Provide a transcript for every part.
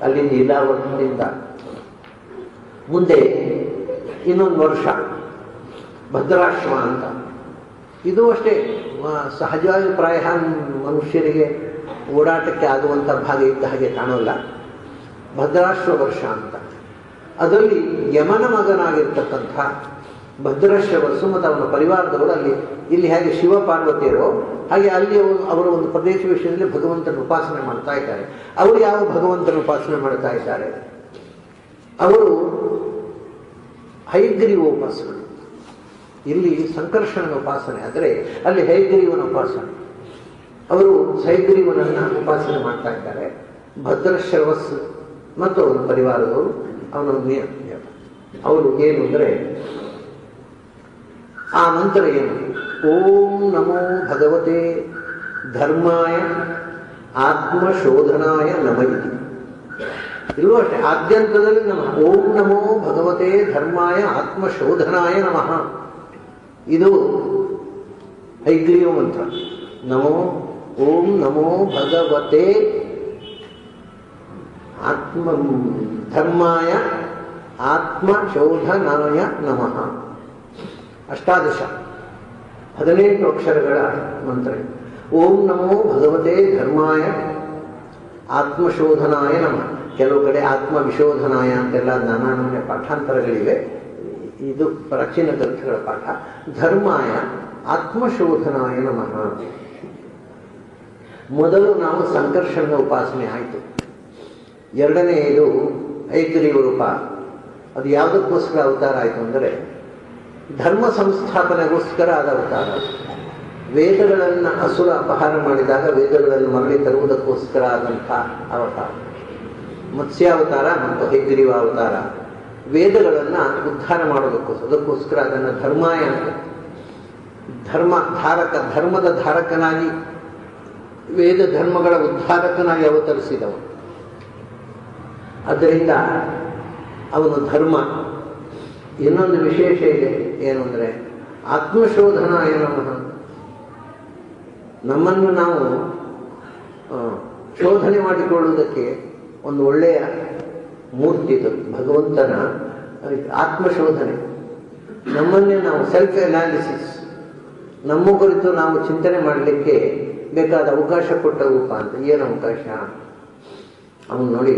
ಅಲ್ಲಿಂದ ಇಲಾವದಿಂದ ಮುಂದೆ ಇನ್ನೊಂದು ವರ್ಷ ಭದ್ರಾಶ್ರಮ ಅಂತ. ಇದು ಅಷ್ಟೇ ಸಹಜವಾಗಿ ಪ್ರಾಯ ಮನುಷ್ಯರಿಗೆ ಓಡಾಟಕ್ಕೆ ಆಗುವಂಥ ಭಾಗ ಇದ್ದ ಹಾಗೆ ಕಾಣೋಲ್ಲ. ಭದ್ರಾಶ್ರಮ ವರ್ಷ ಅಂತ. ಅದರಲ್ಲಿ ಯಮನ ಮಗನಾಗಿರ್ತಕ್ಕಂಥ ಭದ್ರಾಶ್ರವಸ್ಸು ಮತ್ತು ಅವನ ಪರಿವಾರದವರು ಅಲ್ಲಿ ಇಲ್ಲಿ ಹೇಗೆ ಶಿವ ಪಾರ್ವತಿಯರೋ ಹಾಗೆ ಅಲ್ಲಿ ಅವರ ಒಂದು ಪ್ರದೇಶ ವಿಷಯದಲ್ಲಿ ಭಗವಂತನ ಉಪಾಸನೆ ಮಾಡ್ತಾ ಇದ್ದಾರೆ. ಅವರು ಯಾವ ಭಗವಂತನ ಉಪಾಸನೆ ಮಾಡ್ತಾ ಇದ್ದಾರೆ? ಅವರು ಹಯಗ್ರೀವೋಪಾಸನೆ. ಇಲ್ಲಿ ಸಂಕರ್ಷಣನ ಉಪಾಸನೆ ಆದರೆ ಅಲ್ಲಿ ಹಯಗ್ರೀವನ ಉಪಾಸನೆ. ಅವರು ಹಯಗ್ರೀವನನ್ನ ಉಪಾಸನೆ ಮಾಡ್ತಾ ಇದ್ದಾರೆ. ಭದ್ರಶ್ರವಸ್ ಮತ್ತು ಅವನ ಪರಿವಾರದವರು ಅವರು ಏನು ಅಂದರೆ ಆ ಮಂತ್ರ ಏನು? ಓಂ ನಮೋ ಭಗವತೆ ಧರ್ಮಾಯ ಆತ್ಮಶೋಧನಾಯ ನಮಃ. ಇಲ್ಲೂ ಅಷ್ಟೇ ಆದ್ಯಂತದಲ್ಲಿ ನಮಃ. ಓಂ ನಮೋ ಭಗವತೆ ಧರ್ಮಾಯ ಆತ್ಮಶೋಧನಾಯ ನಮಃ. ಇದು ಹೈಗ್ರೀವ ಮಂತ್ರ. ಓಂ ನಮೋ ಭಗವತೆ ಧರ್ಮಾಯ ಆತ್ಮಶೋಧನಾಯ ನಮಃ. 18 ಅಕ್ಷರಗಳ ಮಂತ್ರ. ಓಂ ನಮೋ ಭಗವತೆ ಧರ್ಮಾಯ ಆತ್ಮಶೋಧನಾಯ ನಮಃ. ಕೆಲವು ಕಡೆ ಆತ್ಮವಿಶೋಧನಾಯ ಅಂತೆಲ್ಲ ನಾನಾ ನಮೂನೆ ಪಾಠಾಂತರಗಳಿವೆ. ಇದು ಪ್ರಾಚೀನ ಗ್ರಂಥಗಳ ಪಾಠ. ಧರ್ಮಾಯ ಆತ್ಮಶೋಧನಾಯ ನಮಃ. ಮೊದಲು ನಾವು ಸಂಕರ್ಷಣದ ಉಪಾಸನೆ ಆಯಿತು. ಎರಡನೆಯದು ಹಯಗ್ರೀವ ರೂಪ. ಅದು ಯಾವುದಕ್ಕೋಸ್ಕರ ಅವತಾರ ಆಯಿತು ಅಂದರೆ ಧರ್ಮ ಸಂಸ್ಥಾಪನೆಗೋಸ್ಕರ ಆದ ಅವತಾರ. ವೇದಗಳನ್ನು ಅಸುರ ಅಪಹಾರ ಮಾಡಿದಾಗ ವೇದಗಳನ್ನು ಮರಳಿ ತರುವುದಕ್ಕೋಸ್ಕರ ಆದಂಥ ಅವತಾರ ಮತ್ಸ್ಯಾವತಾರ ಮತ್ತು ಹಯಗ್ರೀವ ಅವತಾರ. ವೇದಗಳನ್ನು ಉದ್ಧಾರ ಮಾಡೋದಕ್ಕೋಸ್ಕರ, ಅದಕ್ಕೋಸ್ಕರ ಅದನ್ನು ಧರ್ಮಾಯ ಅಂತ ಧರ್ಮದ ಧಾರಕನಾಗಿ ವೇದ ಧರ್ಮಗಳ ಉದ್ಧಾರಕನಾಗಿ ಅವತರಿಸಿದವ. ಆದ್ದರಿಂದ ಅವನು ಧರ್ಮ. ಇನ್ನೊಂದು ವಿಶೇಷ ಇದೆ, ಏನು ಅಂದರೆ ಆತ್ಮಶೋಧನಾಯ ನಮಃ. ನಮ್ಮನ್ನು ನಾವು ಶೋಧನೆ ಮಾಡಿಕೊಳ್ಳುವುದಕ್ಕೆ ಒಂದು ಒಳ್ಳೆಯ ಮೂರ್ತಿ ಇದು ಭಗವಂತನ ಆತ್ಮಶೋಧನೆ. ನಮ್ಮನ್ನೇ ನಾವು ಸೆಲ್ಫ್ ಅನಾಲಿಸಿಸ್, ನಮ್ಮ ಕುರಿತು ನಾವು ಚಿಂತನೆ ಮಾಡಲಿಕ್ಕೆ ಬೇಕಾದ ಅವಕಾಶ ಕೊಟ್ಟ ರೂಪ ಅಂತ. ಏನು ಅವಕಾಶ? ಅವನು ನೋಡಿ,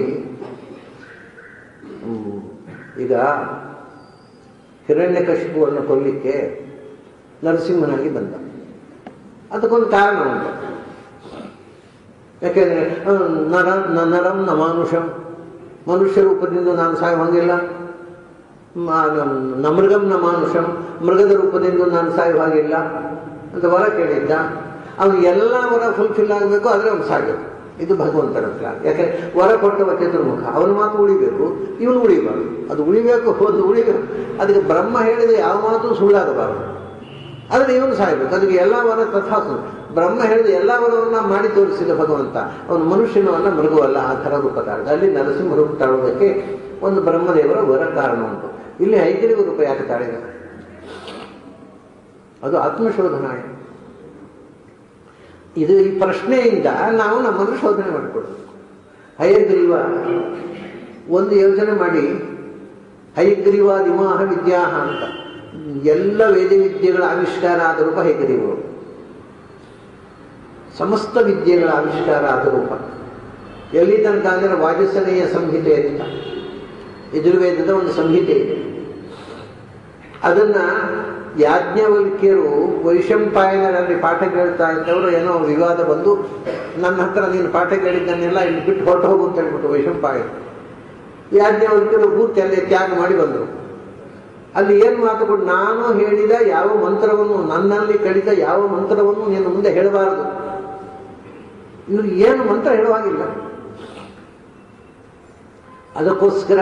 ಈಗ ಹಿರಣ್ಯಕಶಿಪುವನ್ನು ಕೊಲ್ಲಿಕ್ಕೆ ನರಸಿಂಹನಾಗಿ ಬಂದ. ಅದಕ್ಕೊಂದು ಕಾರಣ ಉಂಟು. ಯಾಕೆಂದರೆ ನರಂ ನ ಮಾನುಷಂ, ಮನುಷ್ಯ ರೂಪದಿಂದ ನಾನು ಸಾಯುವಂಗಿಲ್ಲ. ಮೃಗಂ ನ ಮಾನುಷಂ, ಮೃಗದ ರೂಪದಿಂದ ನಾನು ಸಾಯುವಾಗಿಲ್ಲ ಅಂತ ವರ ಕೇಳಿದ್ದ. ಅವನು ಎಲ್ಲ ವರ ಫುಲ್ಫಿಲ್ ಆಗಬೇಕು, ಆದರೆ ಅವನು ಸಾಯಬೇಕು. ಇದು ಭಗವಂತನ ಪ್ಲಾನ್. ಯಾಕೆ ವರ ಕೊಟ್ಟವ ಚತುರ್ಮುಖ, ಅವನ ಮಾತು ಉಳಿಬೇಕು, ಇವನು ಉಳಿಬಾರ್ದು. ಅದು ಉಳಿಬೇಕು, ಒಂದು ಉಳಿಬೇಕು. ಅದಕ್ಕೆ ಬ್ರಹ್ಮ ಹೇಳಿದ ಯಾವ ಮಾತು ಸುಳ್ಳಾಗಬಾರದು. ಆದರೆ ಇವನು ಸಾಯಬೇಕು. ಅದಕ್ಕೆ ಎಲ್ಲ ವರ ತಥಾಸು. ಬ್ರಹ್ಮ ಹೇಳಿದ ಎಲ್ಲ ವರವನ್ನ ಮಾಡಿ ತೋರಿಸಿದ ಭಗವಂತ. ಅವನು ಮನುಷ್ಯನವನ್ನ ಮೃಗವಲ್ಲ, ಆ ಥರ ರೂಪ ತಾಳಿದ. ಅಲ್ಲಿ ನರಸಿಂಹ ರೂಪ ತಾಳುವುದಕ್ಕೆ ಒಂದು ಬ್ರಹ್ಮದೇವರ ವರ ಕಾರಣ ಉಂಟು. ಇಲ್ಲಿ ಹಯಗ್ರೀವ ರೂಪ ಯಾಕೆ ತಾಳಿದ? ಅದು ಆತ್ಮಶೋಧನಾಯ. ಇದು ಈ ಪ್ರಶ್ನೆಯಿಂದ ನಾವು ನಮ್ಮನ್ನು ಶೋಧನೆ ಮಾಡಿಕೊಡೋದು. ಹಯಗ್ರೀವ ಒಂದು ಯೋಚನೆ ಮಾಡಿ, ಹಯಗ್ರೀವಾದಿಮಾಹ ವಿದ್ಯಾಹ ಅಂತ ಎಲ್ಲ ವೇದ ವಿದ್ಯೆಗಳ ಆವಿಷ್ಕಾರ ಆದ ರೂಪ ಹಯಗ್ರೀವರು. ಸಮಸ್ತ ವಿದ್ಯೆಗಳ ಆವಿಷ್ಕಾರ ಆದ ರೂಪ. ಎಲ್ಲಿ ತನಕ ಅಂದರೆ ವಾಜಸನೇಯ ಸಂಹಿತೆ ಅಂತ ಯಜುರ್ವೇದದ ಒಂದು ಸಂಹಿತೆ ಇದೆ. ಅದನ್ನ ಯಾಜ್ಞವಲ್ಕ್ಯರು ವೈಶಂಪಾಯನರಲ್ಲಿ ಪಾಠ ಕೇಳ್ತಾ ಇದ್ದವರು ಏನೋ ವಿವಾದ ಬಂದು ನನ್ನ ಹತ್ರ ನೀನು ಪಾಠ ಕೇಳಿದ್ದನ್ನೆಲ್ಲ ಇಲ್ಲಿ ಬಿಟ್ಟು ಹೊರಟು ಹೋಗು ಅಂತ ಹೇಳ್ಬಿಟ್ಟು ವೈಶಂಪಾಯನ ಯಾಜ್ಞವಲ್ಕ್ಯರು ಪೂರ್ತಿ ಅಲ್ಲೇ ತ್ಯಾಗ ಮಾಡಿ ಬಂದರು. ಅಲ್ಲಿ ಏನು ಮಾತುಕೊಂಡು, ನಾನು ಹೇಳಿದ ಯಾವ ಮಂತ್ರವನ್ನು, ನನ್ನಲ್ಲಿ ಕಲಿತ ಯಾವ ಮಂತ್ರವನ್ನು ನೀನು ಮುಂದೆ ಹೇಳಬಾರದು. ಇವರು ಏನು ಮಂತ್ರ ಹೇಳುವಾಗಿಲ್ಲ. ಅದಕ್ಕೋಸ್ಕರ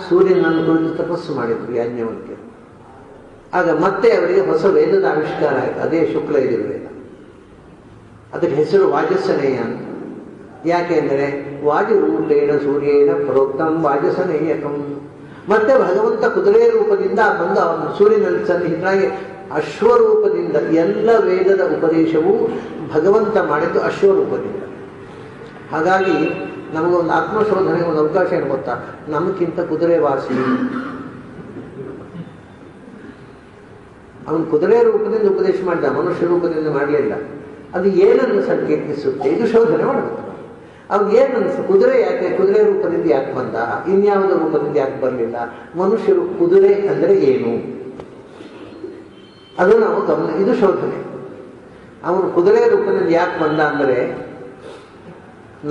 ಸೂರ್ಯನನ್ನು ಕುರಿತು ತಪಸ್ಸು ಮಾಡಿದ್ರು ಯಾಜ್ಞವಲ್ಕ್ಯರು. ಆಗ ಮತ್ತೆ ಅವರಿಗೆ ಹೊಸ ವೇದದ ಆವಿಷ್ಕಾರ ಆಯಿತು. ಅದೇ ಶುಕ್ಲ ಯಜುರ್ವೇದ. ಅದಕ್ಕೆ ಹೆಸರು ವಾಜಸನೇಯ ಅಂತ. ಯಾಕೆಂದರೆ ವಾಜುರೂಪೇಣ ಸೂರ್ಯೇಣ ಪ್ರೋಕ್ತಂ ವಾಜಸನೇಯಕಂ. ಮತ್ತೆ ಭಗವಂತ ಕುದುರೆ ರೂಪದಿಂದ ಬಂದು ಅವನು ಸೂರ್ಯನಲ್ಲಿ ಸನ್ನಿಹಿತನಾಗಿ ಅಶ್ವರೂಪದಿಂದ, ಎಲ್ಲ ವೇದದ ಉಪದೇಶವು ಭಗವಂತ ಮಾಡಿದ್ದು ಅಶ್ವರೂಪದಿಂದ. ಹಾಗಾಗಿ ನಮಗೊಂದು ಆತ್ಮಶೋಧನೆಗೆ ಒಂದು ಅವಕಾಶ ಏನು ಗೊತ್ತಾ? ನಮಗಿಂತ ಕುದುರೆ ವಾಸಿ. ಅವನು ಕುದುರೆ ರೂಪದಿಂದ ಉಪದೇಶ ಮಾಡಿದ, ಮನುಷ್ಯ ರೂಪದಿಂದ ಮಾಡಲಿಲ್ಲ. ಅದು ಏನನ್ನು ಸಂಕೇತಿಸುತ್ತೆ? ಇದು ಶೋಧನೆ ಮಾಡಬೇಕು. ಅವ್ನು ಏನನ್ನಿಸ್ತು? ಕುದುರೆ ಯಾಕೆ ಕುದುರೆ ರೂಪದಿಂದ ಯಾಕೆ ಬಂದ, ಇನ್ಯಾವುದೋ ರೂಪದಿಂದ ಯಾಕೆ ಬರಲಿಲ್ಲ? ಮನುಷ್ಯರು ಕುದುರೆ ಅಂದರೆ ಏನು ಅದು ನಾವು ಗಮನ. ಇದು ಶೋಧನೆ. ಅವನು ಕುದುರೆ ರೂಪದಿಂದ ಯಾಕೆ ಬಂದ ಅಂದರೆ,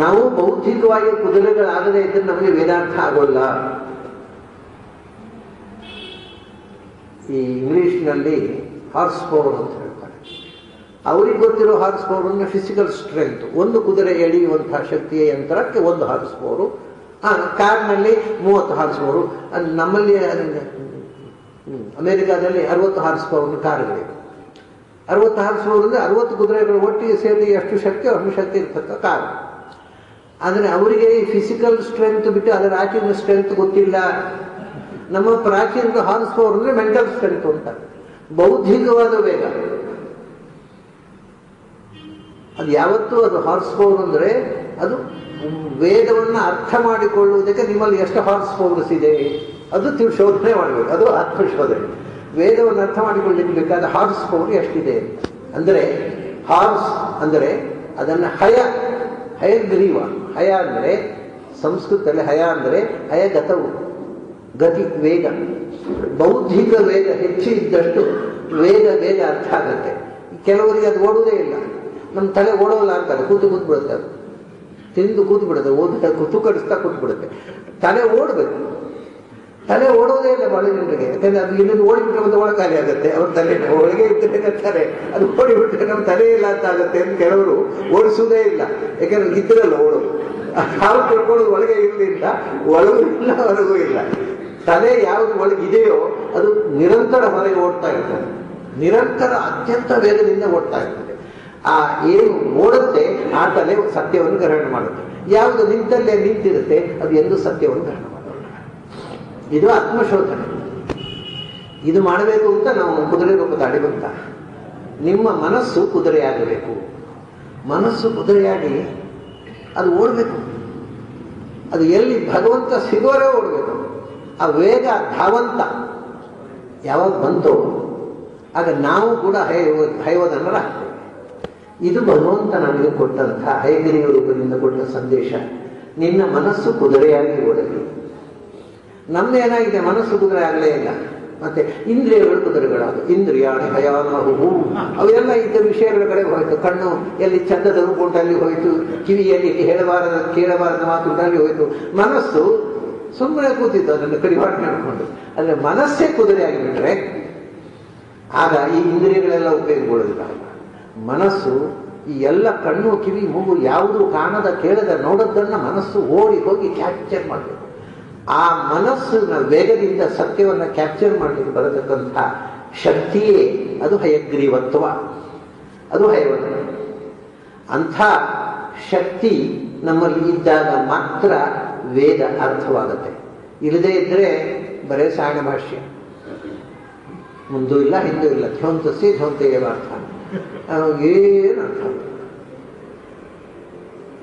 ನಾವು ಬೌದ್ಧಿಕವಾಗಿ ಕುದುರೆಗಳಾಗದೇ ಇದ್ದರೆ ನಮಗೆ ವೇದಾರ್ಥ ಆಗೋಲ್ಲ. ಈ ಇಂಗ್ಲಿಷ್ನಲ್ಲಿ ಹಾರ್ಸ್ ಪವರ್ ಅಂತ ಹೇಳ್ತಾರೆ. ಅವ್ರಿಗೆ ಗೊತ್ತಿರೋ ಹಾರ್ಸ್ ಪವರ್ ಅಂದರೆ ಫಿಸಿಕಲ್ ಸ್ಟ್ರೆಂತ್. ಒಂದು ಕುದುರೆ ಎಳೆಯುವಂತಹ ಶಕ್ತಿಯ ಯಂತ್ರಕ್ಕೆ 1 ಹಾರ್ಸ್ ಪವರು. ಕಾರ್ನಲ್ಲಿ 30 ಹಾರ್ಸ್ ಪವರು. ನಮ್ಮಲ್ಲಿ ಅಮೆರಿಕಾದಲ್ಲಿ 60 ಹಾರ್ಸ್ ಪವರ್ ಕಾರುಗಳಿವೆ. 60 ಹಾರ್ಸ್ ಪವರ್ ಅಂದರೆ 60 ಕುದುರೆಗಳು ಒಟ್ಟಿಗೆ ಸೇರಿ ಎಷ್ಟು ಶಕ್ತಿ ಅಷ್ಟು ಶಕ್ತಿ ಇರ್ತಕ್ಕ ಕಾರು. ಆದರೆ ಅವರಿಗೆ ಈ ಫಿಸಿಕಲ್ ಸ್ಟ್ರೆಂತ್ ಬಿಟ್ಟು ಅದರ ಆಚೆಗಿನ ಸ್ಟ್ರೆಂತ್ ಗೊತ್ತಿಲ್ಲ. ನಮ್ಮ ಪ್ರಾಚೀನ ಹಾರ್ಸ್ ಪವರ್ ಅಂದರೆ ಮೆಂಟಲ್ ಸ್ಟ್ರೆಂತ್ ಅಂತ, ಬೌದ್ಧಿಕವಾದ ವೇಗ. ಅದು ಯಾವತ್ತೂ ಅದು ಹಾರ್ಸ್ ಪವರ್ ಅಂದರೆ ಅದು ವೇದವನ್ನು ಅರ್ಥ ಮಾಡಿಕೊಳ್ಳುವುದಕ್ಕೆ ನಿಮ್ಮಲ್ಲಿ ಎಷ್ಟು ಹಾರ್ಸ್ ಪವರ್ಸ್ ಇದೆ ಅದು ಶೋಧನೆ ಮಾಡಬೇಕು. ಅದು ಆತ್ಮಶೋಧನೆ. ವೇದವನ್ನು ಅರ್ಥ ಮಾಡಿಕೊಳ್ಳಲಿಕ್ಕೆ ಬೇಕಾದ ಹಾರ್ಸ್ ಪವರ್ ಎಷ್ಟಿದೆ ಅಂದರೆ, ಹಾರ್ಸ್ ಅಂದರೆ ಅದನ್ನು ಹಯಗ್ರೀವ. ಹಯ ಅಂದರೆ ಸಂಸ್ಕೃತದಲ್ಲಿ ಹಯ ಅಂದರೆ ಹಯಗತವು, ಗತಿ, ವೇಗ. ಬೌದ್ಧಿಕ ವೇಗ ಹೆಚ್ಚು ಇದ್ದಷ್ಟು ವೇಗ ಅರ್ಥ ಆಗುತ್ತೆ. ಕೆಲವರಿಗೆ ಅದು ಓಡುವುದೇ ಇಲ್ಲ. ನಮ್ಮ ತಲೆ ಓಡೋಲ್ಲ ಅಂತಾರೆ, ಕೂತು ಬಿಡುತ್ತೆ. ಅದು ತಿಂದು ಕೂತು ಬಿಡುತ್ತೆ, ಓದ ತೂಕಡಿಸ್ತಾ ಕೂತು ಬಿಡುತ್ತೆ. ತಲೆ ಓಡಬೇಕು. ತಲೆ ಓಡೋದೇ ಇಲ್ಲ ಬಹಳ ಜನರಿಗೆ. ಯಾಕಂದ್ರೆ ಅದು ಇಲ್ಲಿಂದ ಓಡಿಬಿಟ್ರೆ ಮತ್ತೆ ಒಳಗಾಲಿ ಆಗುತ್ತೆ. ಅವ್ರ ತಲೆ ಒಳಗೆ ಇರ್ತಾರೆ, ಅದು ಓಡಿಬಿಟ್ರೆ ನಮ್ಮ ತಲೆ ಇಲ್ಲ ಅಂತ ಆಗುತ್ತೆ ಅಂತ ಕೆಲವರು ಓಡಿಸುವುದೇ ಇಲ್ಲ. ಯಾಕಂದ್ರೆ ಇದ್ರಲ್ಲ ಓಡೋದು. ಹಾವು ತಿಳ್ಕೊಳ್ಳೋದು ಒಳಗೆ ಇರಲಿಲ್ಲ, ಒಳಗೂ ಇಲ್ಲ ಹೊರಗೂ ಇಲ್ಲ. ತಲೆ ಯಾವುದು ಒಳಗಿದೆಯೋ ಅದು ನಿರಂತರ ಹೊರಗೆ ಓಡ್ತಾ ಇರ್ತದೆ, ನಿರಂತರ ಅತ್ಯಂತ ವೇಗದಿಂದ ಓಡ್ತಾ ಇರ್ತದೆ. ಆ ಏನು ಓಡುತ್ತೆ ಆ ತಲೆ ಸತ್ಯವನ್ನು ಗ್ರಹಣ ಮಾಡುತ್ತೆ. ಯಾವುದು ನಿಂತಲ್ಲೇ ನಿಂತಿರುತ್ತೆ ಅದು ಎಂದು ಸತ್ಯವನ್ನು ಗ್ರಹಣ ಮಾಡುತ್ತೆ. ಇದು ಆತ್ಮಶೋಧನೆ. ಇದು ಮಾಡಬೇಕು ಅಂತ ನಾವು ಕುದುರೆ ರೂಪದ ಅಡಿಬಂತ. ನಿಮ್ಮ ಮನಸ್ಸು ಕುದುರೆಯಾಗಬೇಕು. ಮನಸ್ಸು ಕುದುರೆಯಾಗಿ ಅದು ಓಡಬೇಕು. ಅದು ಎಲ್ಲಿ ಭಗವಂತ ಸಿಗೋರೇ ಓಡಬೇಕು. ಆ ವೇಗ ಧಾವಂತ ಯಾವಾಗ ಬಂತೋ ಆಗ ನಾವು ಕೂಡ ಹೈವದನ್ನರಾಗ್ತೇವೆ. ಇದು ಭಗವಂತ ನಮಗೆ ಕೊಟ್ಟಂತಹ ಹೈಗಿರಿಯ ರೂಪದಿಂದ ಕೊಟ್ಟ ಸಂದೇಶ. ನಿನ್ನ ಮನಸ್ಸು ಕುದುರೆಯಾಗಿ ಓಡಲಿ. ನಮ್ದೇನಾಗಿದೆ, ಮನಸ್ಸು ಕುದುರೆ ಆಗಲೇ ಇಲ್ಲ. ಮತ್ತೆ ಇಂದ್ರಿಯಗಳು ಕುದುರೆಗಳಾದ ಇಂದ್ರಿಯಾಣಿ ಹಯಾನಹು ಅವೆಲ್ಲ ಇದ್ದ ವಿಷಯಗಳ ಕಡೆ ಹೋಯ್ತು. ಕಣ್ಣು ಎಲ್ಲಿ ಚಂದದ ರೂಪ ಅಲ್ಲಿ ಹೋಯ್ತು, ಕಿವಿಯಲ್ಲಿ ಕೇಳಬಾರದ ಮಾತುಗಳಲ್ಲಿ ಹೋಯ್ತು. ಮನಸ್ಸು ಸುಮ್ಮನೆ ಕೂತಿದ್ದು ಅದನ್ನು ಕಡಿವಾಟ್ ಮಾಡಿಕೊಂಡು. ಅಂದ್ರೆ ಮನಸ್ಸೇ ಕುದುರೆ ಆಗಿಬಿಟ್ರೆ ಆಗ ಈ ಇಂದ್ರಿಯಗಳೆಲ್ಲ ಉಪಯೋಗಗೊಳ್ಳೋದಿಲ್ಲ. ಮನಸ್ಸು ಈ ಎಲ್ಲ ಕಣ್ಣು ಕಿವಿ ಮೂಗು ಯಾವುದು ಕಾಣದ ಕೇಳದ ನೋಡೋದನ್ನ ಮನಸ್ಸು ಓಡಿ ಹೋಗಿ ಕ್ಯಾಪ್ಚರ್ ಮಾಡಬೇಕು. ಆ ಮನಸ್ಸಿನ ವೇಗದಿಂದ ಸತ್ಯವನ್ನು ಕ್ಯಾಪ್ಚರ್ ಮಾಡಲಿಕ್ಕೆ ಬರತಕ್ಕಂಥ ಶಕ್ತಿಯೇ ಅದು ಹಯಗ್ರೀವತ್ವ, ಅದು ಹಯವದನ. ಅಂಥ ಶಕ್ತಿ ನಮ್ಮಲ್ಲಿ ಇದ್ದಾಗ ಮಾತ್ರ ವೇದ ಅರ್ಥವಾಗುತ್ತೆ. ಇಲ್ಲದೇ ಇದ್ರೆ ಬರೇ ಸಾಯಣ ಭಾಷ್ಯ, ಮುಂದೂ ಇಲ್ಲ ಹಿಂದೂ ಇಲ್ಲ, ಧ್ವಂತಸಿ ಧ್ವಂತೆಯ ಅರ್ಥ ಏನು ಅರ್ಥ.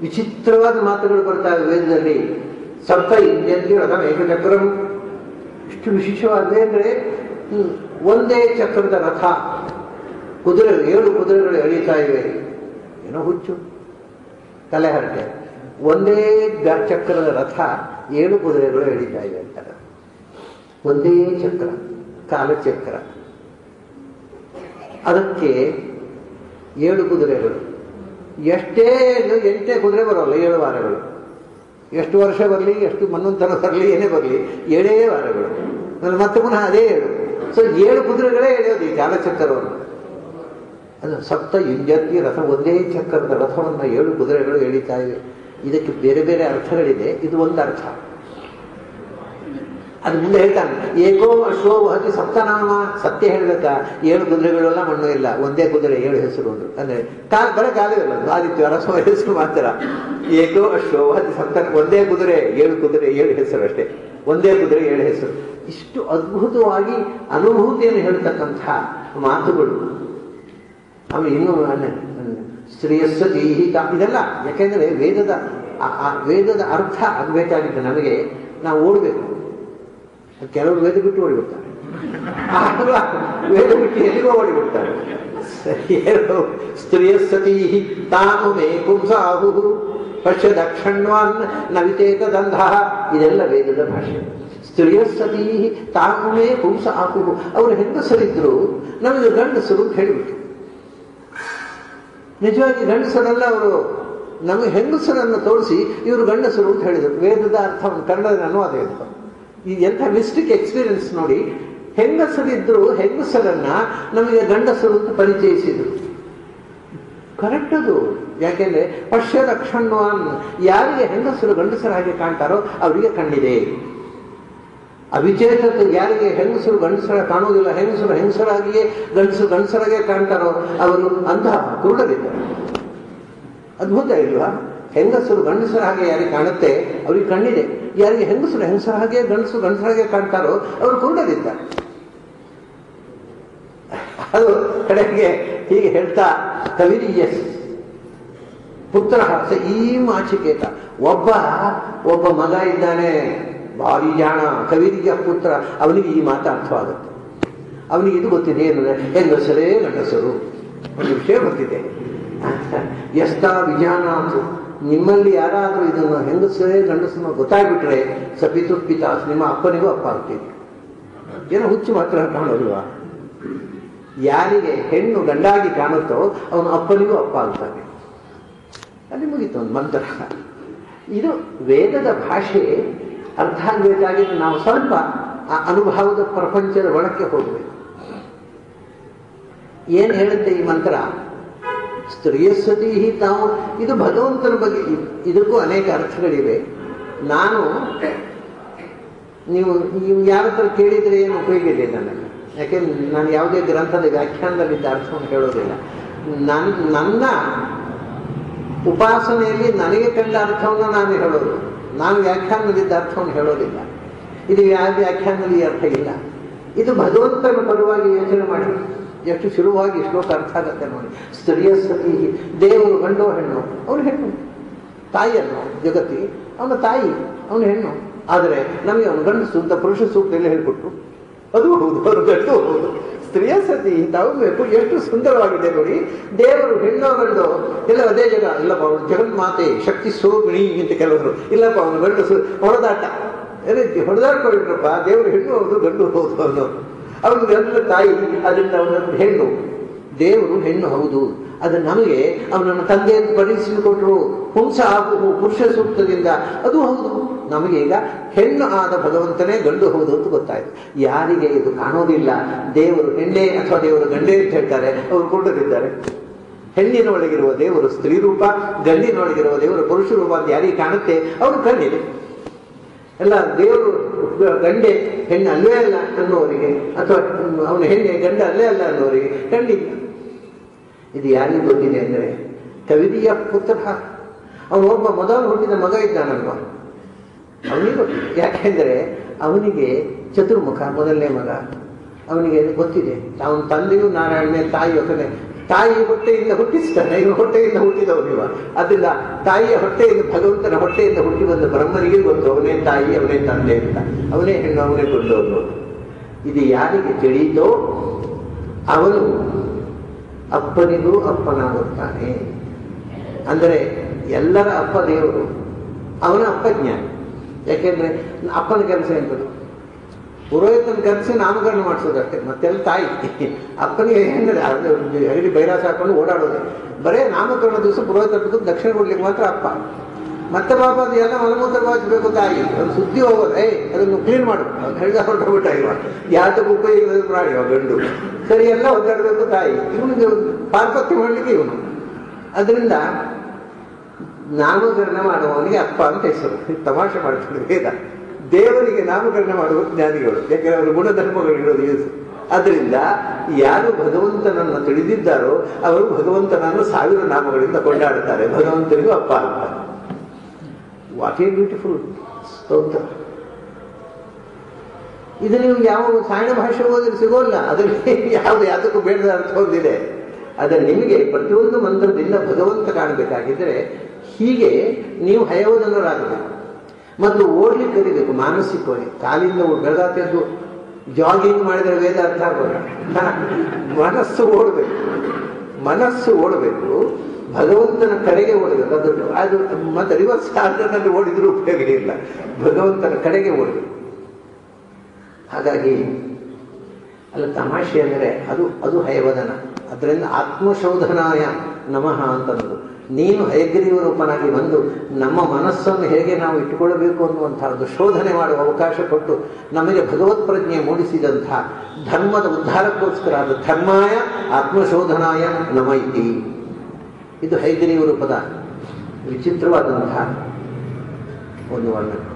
ವಿಚಿತ್ರವಾದ ಮಾತುಗಳು ಬರ್ತಾವೆ ವೇದದಲ್ಲಿ. ಸಪ್ತ ಇಂದ್ರಿಯ ರಥ ಏಕಚಕ್ರಂ. ಇಷ್ಟು ವಿಶೇಷವಾಗಿದೆ ಅಂದರೆ ಒಂದೇ ಚಕ್ರದ ರಥ, ಕುದುರೆ 7 ಕುದುರೆಗಳು ಎಳೀತಾ ಇವೆ. ಏನೋ ಹುಚ್ಚು ತಲೆ ಹರಟೆ. ಒಂದೇ ಚಕ್ರದ ರಥ 7 ಕುದುರೆಗಳು ಎಳೀತಾ ಇವೆ ಅಂತಾರೆ. ಒಂದೇ ಚಕ್ರ, ಕಾಲಚಕ್ರ. ಅದಕ್ಕೆ 7 ಕುದುರೆಗಳು. ಎಂಟೇ ಕುದುರೆ ಬರೋಲ್ಲ, 7 ವಾರಗಳು. ಎಷ್ಟು ವರ್ಷ ಬರಲಿ, ಎಷ್ಟು ಮನ್ವಂತರ ಬರಲಿ, ಏನೇ ಬರಲಿ, 7 ವಾರಗಳು. ಮತ್ತೆ ಪುನಃ ಅದೇ 7. ಸೊ 7 ಕುದುರೆಗಳೇ ಎಳೆಯೋದು ಈ ಕಾಲಚಕ್ರವನ್ನು. ಅದು ಸಪ್ತ ಯುಂಜತಿ ರಥ, ಒಂದೇ ಚಕ್ರದ ರಥವನ್ನು 7 ಕುದುರೆಗಳು ಎಳೀತಾ ಇವೆ. ಇದಕ್ಕೆ ಬೇರೆ ಬೇರೆ ಅರ್ಥಗಳಿದೆ. ಇದು ಒಂದು ಅರ್ಥ. ಅದು ಮುಂದೆ ಹೇಳ್ತಾನೆ, ಏಕೋ ಅಶ್ವೋ ವಹತಿ ಸಪ್ತನಾಮ. ಸತ್ಯ ಹೇಳಬೇಕಾ? 7 ಕುದುರೆಗಳೆಲ್ಲ ಮಣ್ಣು ಇಲ್ಲ, ಒಂದೇ ಕುದುರೆ 7 ಹೆಸರು ಉಂಟು. ಅಂದ್ರೆ ಬರ ಕಾಲವಿಲ್ಲ, ಆದಿತ್ಯ ರಸ ಹೆಸರು ಮಾತ್ರ. ಏಕೋ ಅಶ್ವೋ ವಹತಿ ಸಪ್ತ, ಒಂದೇ ಕುದುರೆ 7 ಕುದುರೆ 7 ಹೆಸರು ಅಷ್ಟೇ. ಒಂದೇ ಕುದುರೆ 7 ಹೆಸರು. ಇಷ್ಟು ಅದ್ಭುತವಾಗಿ ಅನುಭೂತಿಯನ್ನು ಹೇಳ್ತಕ್ಕಂಥ ಮಾತುಗಳು. ಆಮೇಲೆ ಇನ್ನು ಶ್ರೇಯಸ್ಸ ದೀಹಿತ ಇದೆಲ್ಲ ಯಾಕೆಂದ್ರೆ ವೇದದ ಆ ವೇದದ ಅರ್ಥ ಆಗಬೇಕಾಗಿದ್ದು ನಮಗೆ ನಾವು ಓಡಬೇಕು. ಕೆಲವರು ವೇದ ಬಿಟ್ಟು ಓಡಿಬಿಡ್ತಾರೆ, ವೇದ ಬಿಟ್ಟು ಎಲ್ಲಿಗೋ ಓಡಿಬಿಡ್ತಾರೆ. ಸ್ತ್ರೀಯ ಸತೀ ತಾನು ಮೇ ಪುಂಸಾಹು ಪಶ್ಯ ದಕ್ಷಣ್ವಾನ್ ನವಿತೇಕ ದಂಧ. ಇದೆಲ್ಲ ವೇದದ ಭಾಷೆ. ಸ್ತ್ರೀಯ ಸತೀ ತಾನು ಮೇ ಪುಂಸಾಹು. ಅವರು ಹೆಂಗಸರಿದ್ರು, ನಮಗೆ ಗಂಡಸರು ಅಂತ ಹೇಳಿಬಿಟ್ರು. ನಿಜವಾಗಿ ಗಂಡಸರಲ್ಲ ಅವರು, ನಮಗೆ ಹೆಂಗಸರನ್ನು ತೋರಿಸಿ ಇವರು ಗಂಡಸರು ಅಂತ ಹೇಳಿದರು. ವೇದದ ಅರ್ಥವನ್ನು ಕನ್ನಡದ ಅನುವಾದ ಇತ್ತು. ಈ ಎಂಥ ಮಿಸ್ಟಿಕ್ ಎಕ್ಸ್ಪೀರಿಯನ್ಸ್ ನೋಡಿ. ಹೆಂಗಸರಿದ್ರು, ಹೆಂಗಸರನ್ನ ನಮಗೆ ಗಂಡಸರು ಅಂತ ಪರಿಚಯಿಸಿದರು. ಕರೆಕ್ಟ್ ಅದು. ಯಾಕೆಂದ್ರೆ ಪಶ್ಯ ಲಕ್ಷಣ್ವಾನ್, ಯಾರಿಗೆ ಹೆಂಗಸರು ಗಂಡಸರ ಹಾಗೆ ಕಾಣ್ತಾರೋ ಅವರಿಗೆ ಕಣ್ಣಿದೆ. ಅವಿಚೇತನ ಯಾರಿಗೆ ಹೆಂಗಸರು ಗಂಡಸರ ಕಾಣುವುದಿಲ್ಲ, ಹೆಂಗಸರು ಹೆಂಗಸರಾಗಿಯೇ ಗಂಡಸರಾಗೆ ಕಾಣ್ತಾರೋ ಅವರು ಅಂಧ ಕುರುಡರಿದ್ದಾರೆ. ಅದ್ಭುತ ಇಲ್ವಾ? ಹೆಂಗಸರು ಗಂಡಸರ ಹಾಗೆ ಯಾರಿಗೆ ಕಾಣುತ್ತೆ ಅವ್ರಿಗೆ ಕಣ್ಣಿದೆ. ಯಾರಿಗೆ ಹೆಂಗಸರು ಹೆಂಗಸರ ಹಾಗೆ ಗಂಡಸರು ಗಂಡಸರ ಹಾಗೆ ಕಾಣ್ತಾರೋ ಅವರು ಕುರುಡರಿದ್ದಾರೆ. ಅದು ಕಡೆಗೆ ಹೀಗೆ ಹೇಳ್ತಾ ಕವಿರಿಯ ಪುತ್ರ ಈ ಮಾಚಿಕೇತ, ಒಬ್ಬ ಮಗ ಇದ್ದಾನೆ ಭಾರಿ ಜಾಣ, ಕವಿರಿಯ ಪುತ್ರ. ಅವನಿಗೆ ಈ ಮಾತು ಅರ್ಥವಾಗುತ್ತೆ. ಅವನಿಗೆ ಇದು ಗೊತ್ತಿದೆ, ಏನಂದ್ರೆ ಹೆಂಗಸರೇ ಗಂಡಸರು. ಒಂದು ವಿಷಯ ಗೊತ್ತಿದೆ. ಎಸ್ತಾ ವಿಜಾನಾತು, ನಿಮ್ಮಲ್ಲಿ ಯಾರಾದರೂ ಇದನ್ನು ಹೆಂಗಸರೇ ಗಂಡಸನ್ನು ಗೊತ್ತಾಗ್ಬಿಟ್ರೆ ಸಪಿತು ಪಿತಾಸ್, ನಿಮ್ಮ ಅಪ್ಪನಿಗೂ ಅಪ್ಪ ಆಗ್ತೀವಿ. ಏನೋ ಹುಚ್ಚು ಮಾತ್ರ ಕಾಣೋದಿಲ್ವಾ? ಯಾರಿಗೆ ಹೆಣ್ಣು ಗಂಡಾಗಿ ಕಾಣುತ್ತೋ ಅವನು ಅಪ್ಪನಿಗೂ ಅಪ್ಪ ಆಗ್ತಾನೆ. ಅಲ್ಲಿ ಮುಗಿತು ಒಂದು ಮಂತ್ರ. ಇದು ವೇದದ ಭಾಷೆ. ಅರ್ಥ ಆಗಬೇಕಾಗಿದ್ದು ನಾವು ಸ್ವಲ್ಪ ಆ ಅನುಭವದ ಪ್ರಪಂಚದ ಒಳಕ್ಕೆ ಹೋಗಬೇಕು. ಏನು ಹೇಳುತ್ತೆ ಈ ಮಂತ್ರ? ಸ್ತ್ರೀಯ ಸತಿ ತಾವು, ಇದು ಭಗವಂತನ ಬಗ್ಗೆ. ಇದಕ್ಕೂ ಅನೇಕ ಅರ್ಥಗಳಿವೆ. ನೀವು ಯಾರ ಹತ್ರ ಕೇಳಿದರೆ ಏನು ಉಪಯೋಗ ಇದೆ ನನಗೆ. ಯಾಕೆಂದ್ರೆ ನಾನು ಯಾವುದೇ ಗ್ರಂಥದ ವ್ಯಾಖ್ಯಾನದಲ್ಲಿದ್ದ ಅರ್ಥವನ್ನು ಹೇಳೋದಿಲ್ಲ. ನನ್ನ ಉಪಾಸನೆಯಲ್ಲಿ ನನಗೆ ಕಂಡ ಅರ್ಥವನ್ನು ನಾನು ಹೇಳೋದು. ನಾನು ವ್ಯಾಖ್ಯಾನದಲ್ಲಿದ್ದ ಅರ್ಥವನ್ನು ಹೇಳೋದಿಲ್ಲ. ಇದು ಯಾವ ವ್ಯಾಖ್ಯಾನದಲ್ಲಿ ಅರ್ಥ ಇಲ್ಲ. ಇದು ಭಗವಂತನ ಪರವಾಗಿ ಯೋಚನೆ ಮಾಡಿ ಎಷ್ಟು ಸುಲಭವಾಗಿ ಶ್ಲೋಕ ಅರ್ಥ ಆಗುತ್ತೆ ನೋಡಿ. ಸ್ತ್ರೀಯ ಸತಿ, ದೇವರು ಗಂಡು ಹೆಣ್ಣು, ಅವನು ಹೆಣ್ಣು. ತಾಯಿಯನ್ನು ಜಗತ್ತಿಗೆ ಅವನ ತಾಯಿ, ಅವನು ಹೆಣ್ಣು. ಆದರೆ ನಮಗೆ ಅವನು ಗಂಡಸು ಅಂತ ಪುರುಷ ಸೂಕ್ತದಲ್ಲಿ ಹೇಳ್ಕೊಟ್ರು. ಅದು ಹೌದು, ಅವರು ಗಂಡು ಹೌದು. ಸ್ತ್ರೀಯ ಸತಿ ತಾವು ಬೇಕು. ಎಷ್ಟು ಸುಂದರವಾಗಿದೆ ನೋಡಿ. ದೇವರು ಹೆಣ್ಣು ಗಂಡು ಎಲ್ಲ ಅದೇ ಜಗ. ಇಲ್ಲಪ್ಪ ಅವನು ಜಗನ್ಮಾತೆ ಶಕ್ತಿ ಸೋಗಿಣಿ ಅಂತ ಕೆಲವರು. ಇಲ್ಲಪ್ಪ ಅವನು ಗಂಡಸು, ಹೊಡೆದಾಟ. ಹೊಡೆದಾಡ್ಕೊಳ್ರಪ್ಪ. ದೇವರು ಹೆಣ್ಣು ಹೌದು, ಗಂಡು ಹೌದು. ಅವನು ಗಂಡ ತಾಯಿ, ಅದರಿಂದ ಅವನನ್ನು ಹೆಣ್ಣು. ದೇವರು ಹೆಣ್ಣು ಹೌದು. ಅದು ನಮಗೆ ಅವನನ್ನು ತಂದೆಯನ್ನು ಪರಿಚಯಿಸಿಕೊಟ್ರು. ಪುಂಸ ಆಗು ಪುರುಷ ಸೂಕ್ತದಿಂದ. ಅದು ಹೌದು. ನಮಗೆ ಈಗ ಹೆಣ್ಣು ಆದ ಭಗವಂತನೇ ಗಂಡು ಹೌದು ಅಂತ ಗೊತ್ತಾಯ್ತು. ಯಾರಿಗೆ ಇದು ಕಾಣೋದಿಲ್ಲ, ದೇವರು ಹೆಣ್ಣೆ ಅಥವಾ ದೇವರು ಗಂಡೆ ಅಂತ ಹೇಳ್ತಾರೆ, ಅವರು ಕೊಂಡರಿದ್ದಾರೆ. ಹೆಣ್ಣಿನೊಳಗಿರುವ ದೇವರು ಸ್ತ್ರೀ ರೂಪ, ಗಂಡಿನೊಳಗಿರುವ ದೇವರು ಪುರುಷ ರೂಪ ಅಂತ ಯಾರಿಗೆ ಕಾಣುತ್ತೆ ಅವರು ಕಣ್ಣಿದೆ. ಎಲ್ಲ ದೇವರು ಗಂಡೆ ಹೆಣ್ಣು ಅಲ್ಲೇ ಅಲ್ಲ ಅನ್ನೋರಿಗೆ, ಅಥವಾ ಅವನು ಹೆಣ್ಣೆ ಗಂಡ ಅಲ್ಲೇ ಅಲ್ಲ ಅನ್ನೋರಿಗೆ ಕಣ್ಣಿಲ್ಲ. ಇದು ಯಾರಿಗೆ ಗೊತ್ತಿದೆ ಅಂದರೆ ಕವಿರಿಯ ಪುತ್ರ. ಅವನೊಬ್ಬ ಮೊದಲು ಹುಟ್ಟಿದ ಮಗ ಇದ್ದಾನಲ್ವ, ಅವನಿಗೆ ಗೊತ್ತಿದೆ. ಯಾಕೆಂದರೆ ಅವನಿಗೆ ಚತುರ್ಮುಖ, ಮೊದಲನೇ ಮಗ. ಅವನಿಗೆ ಗೊತ್ತಿದೆ ಅವನ ತಂದೆಯು ನಾರಾಯಣನೇ, ತಾಯಿ ಒಕ್ಕನೆ. ತಾಯಿ ಹೊಟ್ಟೆಯಿಂದ ಹುಟ್ಟಿಸ್ತಾನೆ, ಇವ ಹೊಟ್ಟೆಯಿಂದ ಹುಟ್ಟಿದವನಿವ. ಅದರಿಂದ ತಾಯಿಯ ಹೊಟ್ಟೆಯಿಂದ, ಭಗವಂತನ ಹೊಟ್ಟೆಯಿಂದ ಹುಟ್ಟಿ ಬಂದ ಬ್ರಹ್ಮನಿಗೆ ಗೊತ್ತು ಅವನೇ ತಾಯಿ, ಅವನೇ ತಂದೆ ಅಂತ. ಅವನೇ ಹೆಣ್ಣು, ಅವನೇ ಕೊಂಡವನು. ಇದು ಯಾರಿಗೆ ತಿಳಿದೋ ಅವನು ಅಪ್ಪನಿಗೂ ಅಪ್ಪನಾಗುತ್ತಾನೆ. ಅಂದರೆ ಎಲ್ಲರ ಅಪ್ಪ ದೇವರು, ಅವನ ಅಪ್ಪ ಜ್ಞಾನಿ. ಯಾಕೆಂದ್ರೆ ಅಪ್ಪನ ಕೆಲಸ ಎಂಬುದು ಪುರೋಹಿತನ ಕೆಲಸ ನಾಮಕರಣ ಮಾಡಿಸೋದಷ್ಟೇ, ಮತ್ತೆಲ್ಲ ತಾಯಿ. ಅಪ್ಪನಿಗೆ ಹೆಂಗದೆ ಹಗಲಿ ಬೈರಾಸ ಹಾಕೊಂಡು ಓಡಾಡೋದೆ. ಬರೇ ನಾಮಕರಣ ದಿವಸ ಪುರೋಹಿತ ದಕ್ಷಿಣ ಕೊಡ್ಲಿಕ್ಕೆ ಮಾತ್ರ ಅಪ್ಪ. ಮತ್ತೆ ಪಾಪ ಅದು ಎಲ್ಲ ಮಲಮೂತ್ರ ಬಾಚಬೇಕು ತಾಯಿ. ಅದು ಸುದ್ದಿ ಹೋಗೋದು, ಅದನ್ನು ಕ್ಲೀನ್ ಮಾಡು, ಅದು ಹೇಳಿದ ಹೊರಟೋಗ್ಬಿಟ್ಟ. ಇವ ಯಾತಕ್ಕೆ ಉಪಯೋಗ ಪ್ರಾಣಿ ಗಂಡು, ಸರಿ ಎಲ್ಲ ಒದ್ದಾಡಬೇಕು ತಾಯಿ. ಇವನಿಗೆ ಪಾರ್ಪತ್ಯ ಮಾಡಲಿಕ್ಕೆ ಇವನು. ಅದರಿಂದ ನಾಮಕರಣ ಮಾಡುವವನಿಗೆ ಅಪ್ಪ ಅಂತ ಹೆಸರು. ತಮಾಷೆ ಮಾಡ್ತಾರೆ ವೇದ. ದೇವರಿಗೆ ನಾಮಕರಣ ಮಾಡುವ ಜ್ಞಾನಿಗಳು, ಯಾಕೆಂದ್ರೆ ಅವರು ಗುಣಧರ್ಮಗಳಿರೋದು ಯೂಸ್. ಅದರಿಂದ ಯಾರು ಭಗವಂತನನ್ನು ತಿಳಿದಿದ್ದಾರೋ ಅವರು ಭಗವಂತನನ್ನು 1000 ನಾಮಗಳಿಂದ ಕೊಂಡಾಡುತ್ತಾರೆ. ಭಗವಂತನಿಗೂ ಅಪ್ಪ ಆಗ್ತಾರೆ. ವಾಟ್ ಎ ಬ್ಯೂಟಿಫುಲ್ ಸ್ತೋತ್ರ. ಇದು ನೀವು ಯಾವ ಸಾಯಣ ಭಾಷೆ ಓದಿದ್ರೆ ಸಿಗೋಲ್ಲ. ಅದರಲ್ಲಿ ಯಾವುದಕ್ಕೂ ಬೇಡದ ಅರ್ಥ ಹೊಂದಿದೆ. ಆದರೆ ನಿಮಗೆ ಪ್ರತಿಯೊಂದು ಮಂತ್ರದಿಂದ ಭಗವಂತ ಕಾಣಬೇಕಾಗಿದ್ದರೆ ಹೀಗೆ ನೀವು ಹಯವದನರಾಗಬೇಕು ಮತ್ತು ಓಡ್ಲಿಕ್ಕೆ ಕಲಿಬೇಕು. ಮಾನಸಿಕವಾಗಿ ಕಾಲಿಂದ ಬೆಳಗಾತಿದ್ದು ಜಾಗಿಂಗ್ ಮಾಡಿದರೆ ವೇದ ಅರ್ಥ ಆಗೋಲ್ಲ. ಮನಸ್ಸು ಓಡಬೇಕು, ಮನಸ್ಸು ಓಡಬೇಕು, ಭಗವಂತನ ಕಡೆಗೆ ಓಡಬೇಕು. ಅದು ಮತ್ತೆ ರಿವರ್ಸ್ ಆರ್ಡರ್ನಲ್ಲಿ ಓಡಿದ್ರೂ ಉಪಯೋಗ ಇಲ್ಲ, ಭಗವಂತನ ಕಡೆಗೆ ಓಡಬೇಕು. ಹಾಗಾಗಿ ಅಲ್ಲ, ತಮಾಷೆ ಅಂದರೆ ಅದು ಹಯವದನ. ಅದರಿಂದ ಆತ್ಮಶೋಧನಾಯ ನಮಃ ಅಂತಂದು ನೀನು ಹಯಗ್ರೀವ ರೂಪನಾಗಿ ಬಂದು ನಮ್ಮ ಮನಸ್ಸನ್ನು ಹೇಗೆ ನಾವು ಇಟ್ಟುಕೊಳ್ಳಬೇಕು ಅನ್ನುವಂಥದ್ದು ಶೋಧನೆ ಮಾಡುವ ಅವಕಾಶ ಕೊಟ್ಟು ನಮಗೆ ಭಗವತ್ ಪ್ರಜ್ಞೆ ಮೂಡಿಸಿದಂಥ ಧರ್ಮದ ಉದ್ಧಾರಕ್ಕೋಸ್ಕರ ಅದು ಧರ್ಮಾಯ ಆತ್ಮಶೋಧನಾಯ ನಮ ಇತಿ. ಇದು ಹಯಗ್ರೀವ ರೂಪದ ವಿಚಿತ್ರವಾದಂತಹ ಒಂದು ವರ್ಣನೆ.